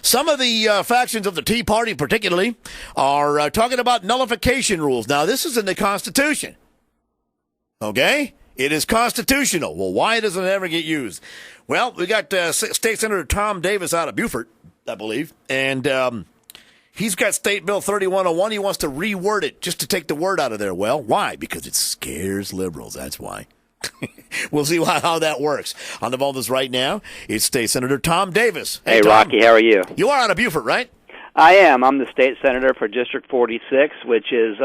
some of the factions of the Tea Party particularly are talking about nullification rules. Now, this is in the Constitution. Okay? It is constitutional. Well, why doesn't it ever get used? Well, we got State Senator Tom Davis out of Beaufort, I believe, and he's got State Bill 3101. He wants to reword it just to take the word out of there. Well, why? Because it scares liberals. That's why. We'll see how that works. On the phone with us right now is State Senator Tom Davis. Hey, Tom. Rocky, how are you? You are out of Beaufort, right? I am. I'm the state senator for District 46, which is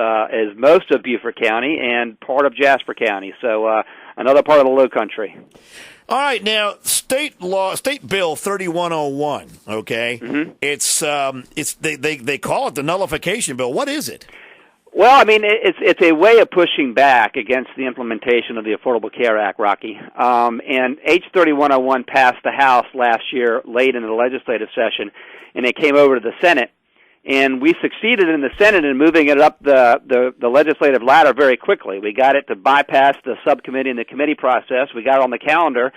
most of Beaufort County and part of Jasper County, so another part of the Low Country. All right, now State Bill 3101. Okay, they call it the nullification bill. What is it? Well, I mean, it's a way of pushing back against the implementation of the Affordable Care Act, Rocky. And H 3101 passed the House last year, late in the legislative session, and it came over to the Senate. And we succeeded in the Senate in moving it up the legislative ladder very quickly. We got it to bypass the subcommittee and the committee process. We got it on the calendar.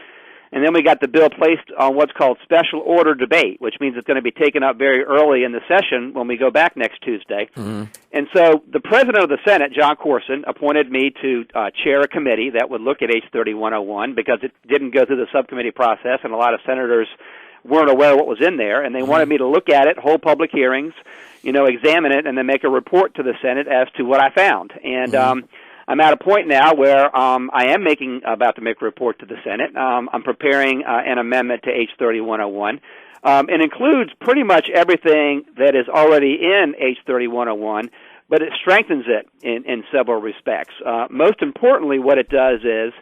And then we got the bill placed on what's called special order debate, which means it's going to be taken up very early in the session when we go back next Tuesday. Mm-hmm. And so the president of the Senate, John Corson, appointed me to chair a committee that would look at H 3101 because it didn't go through the subcommittee process, and a lot of senators weren't aware of what was in there, and they wanted me to look at it, hold public hearings, examine it, and then make a report to the Senate as to what I found. And I'm at a point now where I am about to make a report to the Senate. I'm preparing an amendment to H 3101. It includes pretty much everything that is already in H 3101, but it strengthens it in several respects. Most importantly, what it does is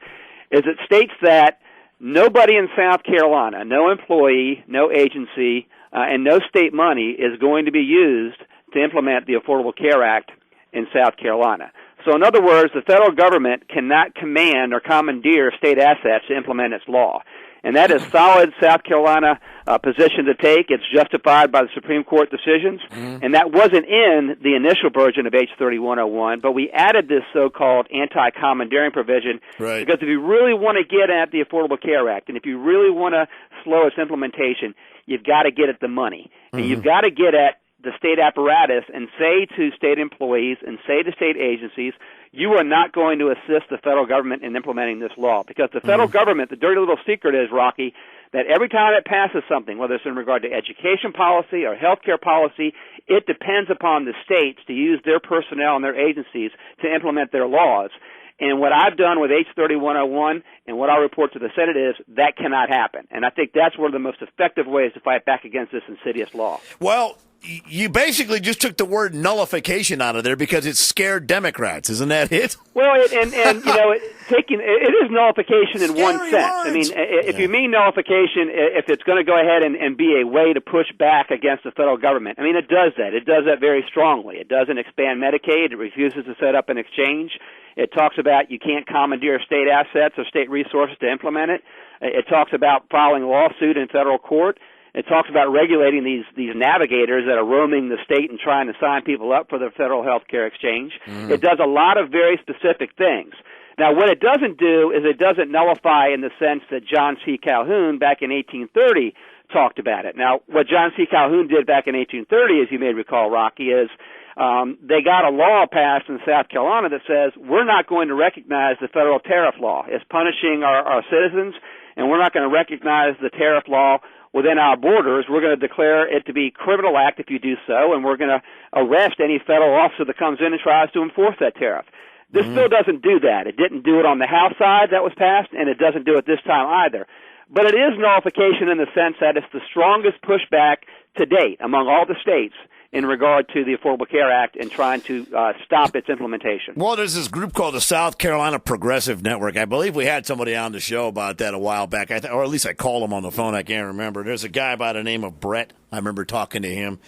it states that nobody in South Carolina, no employee, no agency, and no state money is going to be used to implement the Affordable Care Act in South Carolina. So in other words, the federal government cannot command or commandeer state assets to implement its law. And that is solid South Carolina position to take. It's justified by the Supreme Court decisions. Mm-hmm. And that wasn't in the initial version of H 3101, but we added this so-called anti-commandeering provision because if you really want to get at the Affordable Care Act and if you really want to slow its implementation, you've got to get at the money. Mm-hmm. And you've got to get at the state apparatus and say to state employees and say to state agencies, you are not going to assist the federal government in implementing this law. Because the federal government, the dirty little secret is, Rocky, that every time it passes something, whether it's in regard to education policy or health care policy, it depends upon the states to use their personnel and their agencies to implement their laws. And what I've done with H 3101 and what I'll report to the Senate is that cannot happen. And I think that's one of the most effective ways to fight back against this insidious law. Well, you basically just took the word nullification out of there because it scared Democrats. Isn't that it? Well, it is nullification in one sense. Words. I mean, if you mean nullification, if it's going to go ahead and be a way to push back against the federal government, I mean, it does that. It does that very strongly. It doesn't expand Medicaid. It refuses to set up an exchange. It talks about you can't commandeer state assets or state resources to implement it. It talks about filing a lawsuit in federal court. It talks about regulating these navigators that are roaming the state and trying to sign people up for the federal health care exchange. Mm. It does a lot of very specific things. Now, what it doesn't do is it doesn't nullify in the sense that John C. Calhoun back in 1830 talked about it. Now, what John C. Calhoun did back in 1830, as you may recall, Rocky, is they got a law passed in South Carolina that says we're not going to recognize the federal tariff law as punishing our citizens, and we're not going to recognize the tariff law within our borders. We're going to declare it to be a criminal act if you do so, and we're going to arrest any federal officer that comes in and tries to enforce that tariff. This bill doesn't do that. It didn't do it on the House side that was passed, and it doesn't do it this time either. But it is nullification in the sense that it's the strongest pushback to date among all the states in regard to the Affordable Care Act and trying to stop its implementation. Well, there's this group called the South Carolina Progressive Network. I believe we had somebody on the show about that a while back, or at least I called him on the phone. I can't remember. There's a guy by the name of Brett. I remember talking to him.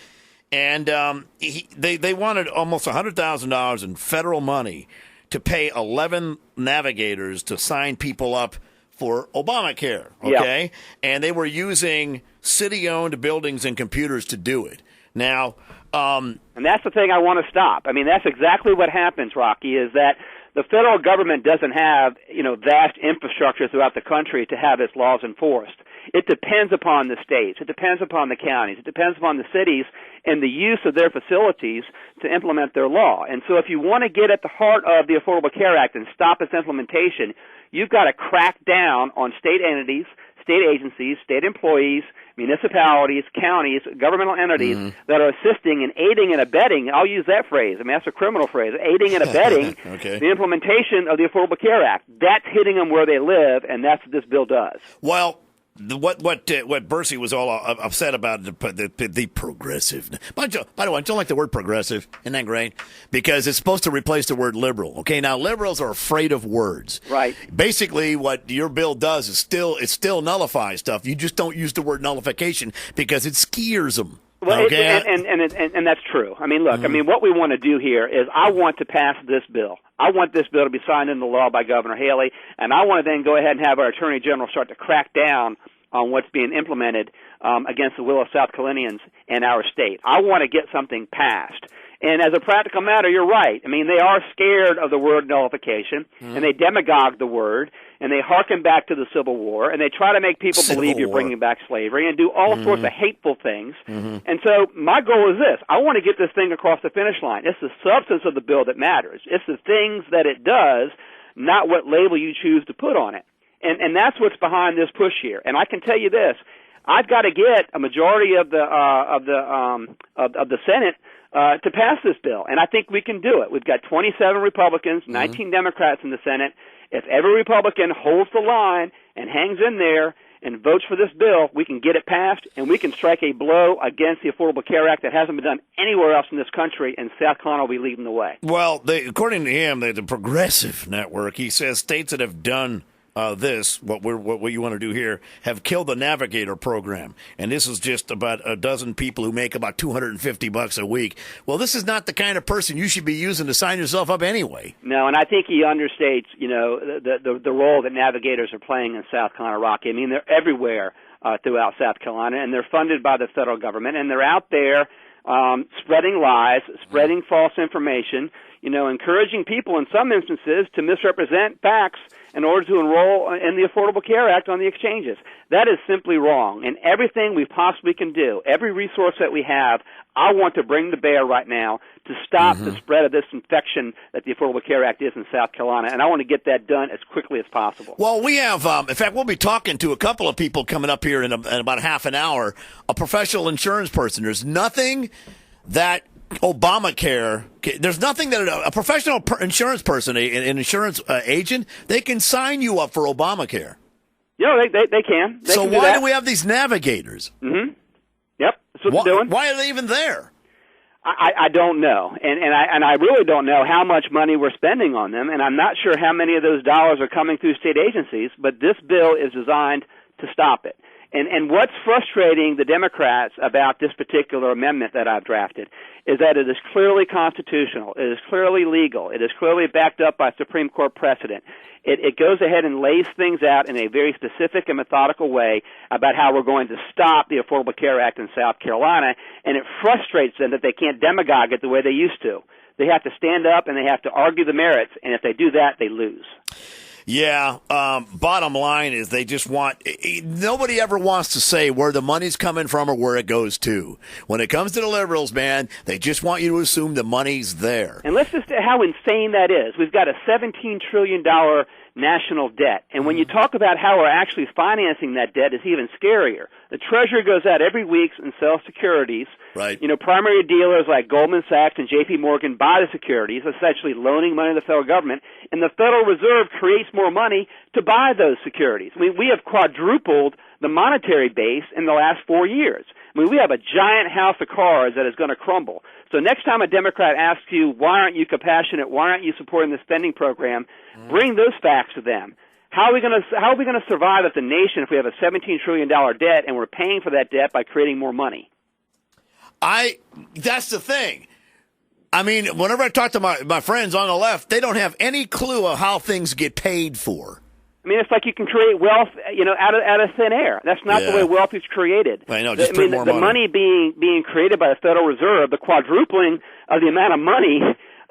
And they wanted almost $100,000 in federal money to pay 11 navigators to sign people up for Obamacare, okay? Yeah. And they were using city-owned buildings and computers to do it. Now, and that's the thing I want to stop. I mean, that's exactly what happens, Rocky, is that the federal government doesn't have, vast infrastructure throughout the country to have its laws enforced. It depends upon the states. It depends upon the counties. It depends upon the cities and the use of their facilities to implement their law. And so if you want to get at the heart of the Affordable Care Act and stop its implementation, you've got to crack down on state entities, state agencies, state employees, municipalities, counties, governmental entities that are assisting and aiding and abetting. I'll use that phrase. I mean, that's a criminal phrase. Aiding and abetting the implementation of the Affordable Care Act. That's hitting them where they live, and that's what this bill does. Well, what Bercy was all upset about, the progressive. By the way, I don't like the word progressive. Isn't that great? Because it's supposed to replace the word liberal. Okay, now liberals are afraid of words. Right. Basically, what your bill does is still nullifies stuff. You just don't use the word nullification because it scares them. Well, okay? and that's true. I mean, look, I mean, what we want to do here is I want to pass this bill. I want this bill to be signed into law by Governor Haley, and I want to then go ahead and have our Attorney General start to crack down on what's being implemented against the will of South Carolinians in our state. I want to get something passed. And as a practical matter, you're right. I mean, they are scared of the word nullification, and they demagogue the word, and they hearken back to the Civil War, and they try to make people believe you're bringing back slavery and do all sorts of hateful things. And so my goal is this. I want to get this thing across the finish line. It's the substance of the bill that matters. It's the things that it does, not what label you choose to put on it. And that's what's behind this push here. And I can tell you this. I've got to get a majority of the Senate to pass this bill, and I think we can do it. We've got 27 Republicans, 19 Democrats in the Senate. If every Republican holds the line and hangs in there and votes for this bill, we can get it passed, and we can strike a blow against the Affordable Care Act that hasn't been done anywhere else in this country, and South Carolina will be leading the way. Well, according to him, the Progressive Network, he says states that have done what you want to do here, have killed the Navigator program. And this is just about a dozen people who make about $250 a week. Well, this is not the kind of person you should be using to sign yourself up anyway. No, and I think he understates, the role that Navigators are playing in South Carolina, Rocky. I mean, they're everywhere throughout South Carolina, and they're funded by the federal government, and they're out there spreading lies, spreading false information, encouraging people in some instances to misrepresent facts in order to enroll in the Affordable Care Act on the exchanges. That is simply wrong. And everything we possibly can do, every resource that we have, I want to bring to bear right now to stop the spread of this infection that the Affordable Care Act is in South Carolina. And I want to get that done as quickly as possible. Well, we have, in fact, we'll be talking to a couple of people coming up here in about half an hour, a professional insurance person. There's nothing that Obamacare, there's nothing that a professional insurance person, an insurance agent, they can sign you up for Obamacare. They can. So why do we have these navigators? Yep, that's what they're doing. Why are they even there? I don't know, and I really don't know how much money we're spending on them, and I'm not sure how many of those dollars are coming through state agencies, but this bill is designed to stop it. And what's frustrating the Democrats about this particular amendment that I've drafted is that it is clearly constitutional. It is clearly legal. It is clearly backed up by Supreme Court precedent. It goes ahead and lays things out in a very specific and methodical way about how we're going to stop the Affordable Care Act in South Carolina, and it frustrates them that they can't demagogue it the way they used to. They have to stand up and they have to argue the merits, and if they do that, they lose. Yeah, bottom line is they just nobody ever wants to say where the money's coming from or where it goes to. When it comes to the liberals, man, they just want you to assume the money's there. And let's just how insane that is. We've got a $17 trillion national debt. And when you talk about how we're actually financing that debt, it's even scarier. The Treasury goes out every week and sells securities. Right. Primary dealers like Goldman Sachs and J.P. Morgan buy the securities, essentially loaning money to the federal government, and the Federal Reserve creates more money to buy those securities. I mean, we have quadrupled the monetary base in the last 4 years. I mean, we have a giant house of cards that is going to crumble. So next time a Democrat asks you, why aren't you compassionate, why aren't you supporting the spending program, bring those facts to them. How are we going to survive as a nation if we have a $17 trillion debt and we're paying for that debt by creating more money? That's the thing. I mean, whenever I talk to my friends on the left, they don't have any clue of how things get paid for. I mean, it's like you can create wealth, out of thin air. That's not the way wealth is created. I know, just print more money. The money being created by the Federal Reserve, the quadrupling of the amount of money,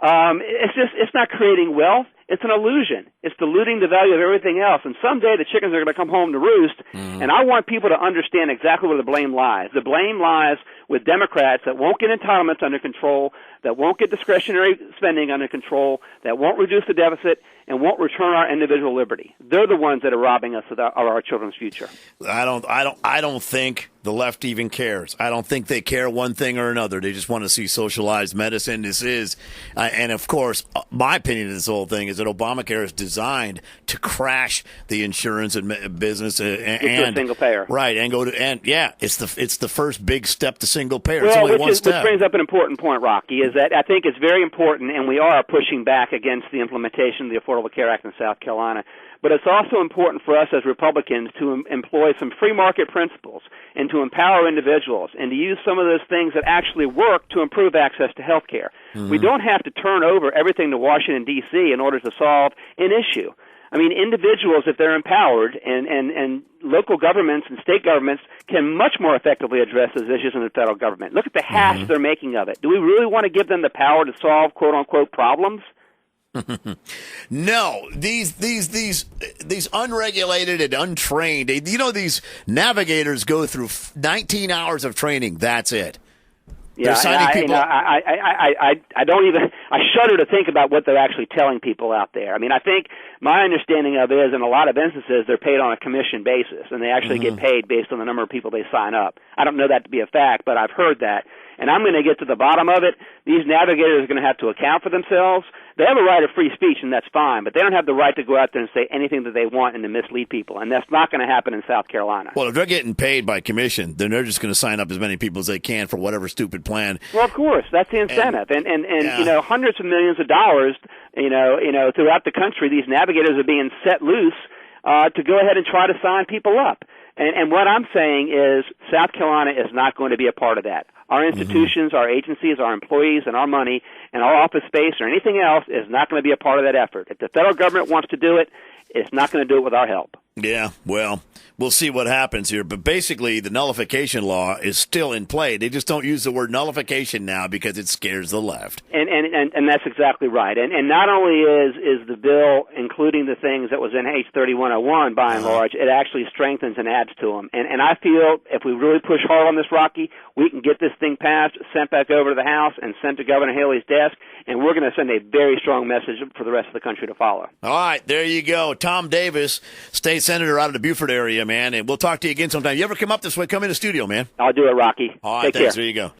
it's not creating wealth. It's an illusion. It's diluting the value of everything else. And someday the chickens are going to come home to roost. And I want people to understand exactly where the blame lies. The blame lies with Democrats that won't get entitlements under control, that won't get discretionary spending under control, that won't reduce the deficit, and won't return our individual liberty. They're the ones that are robbing us of our children's future. I don't think the left even cares. I don't think they care one thing or another. They just want to see socialized medicine. This is, and of course, my opinion of this whole thing is that Obamacare is designed to crash the insurance and business and single payer, right? And go to it's the first big step to single payer. Well, it's only one step. Which brings up an important point, Rocky, is that I think it's very important, and we are pushing back against the implementation of the Affordable Care Act in South Carolina. But it's also important for us as Republicans to employ some free market principles and to empower individuals and to use some of those things that actually work to improve access to health care. We don't have to turn over everything to Washington, D.C. in order to solve an issue. I mean, individuals, if they're empowered, and local governments and state governments can much more effectively address those issues than the federal government. Look at the hash they're making of it. Do we really want to give them the power to solve quote-unquote problems? No, these unregulated and untrained, these navigators go through 19 hours of training. That's it. Yeah, I don't even. I shudder to think about what they're actually telling people out there. I mean, I think my understanding of it is, in a lot of instances, they're paid on a commission basis, and they actually get paid based on the number of people they sign up. I don't know that to be a fact, but I've heard that. And I'm going to get to the bottom of it. These navigators are going to have to account for themselves. They have a right of free speech, and that's fine, but they don't have the right to go out there and say anything that they want and to mislead people, and that's not going to happen in South Carolina. Well, if they're getting paid by commission, then they're just going to sign up as many people as they can for whatever stupid plan. Well, of course, that's the incentive, and hundreds of millions of dollars, throughout the country, these navigators are being set loose to go ahead and try to sign people up. And what I'm saying is South Carolina is not going to be a part of that. Our institutions, our agencies, our employees, and our money, and our office space or anything else is not going to be a part of that effort. If the federal government wants to do it, it's not going to do it with our help. Yeah, well, we'll see what happens here. But basically, the nullification law is still in play. They just don't use the word nullification now because it scares the left. And that's exactly right. And not only is the bill including the things that was in H 3101 by and large, it actually strengthens and adds to them. And I feel if we really push hard on this, Rocky, we can get this thing passed, sent back over to the House, and sent to Governor Haley's desk, and we're going to send a very strong message for the rest of the country to follow. All right, there you go. Tom Davis, state senator out of the Beaufort area, man, and we'll talk to you again sometime. You ever come up this way, come in the studio, man. I'll do it, Rocky. All right, Take thanks. care. There you go.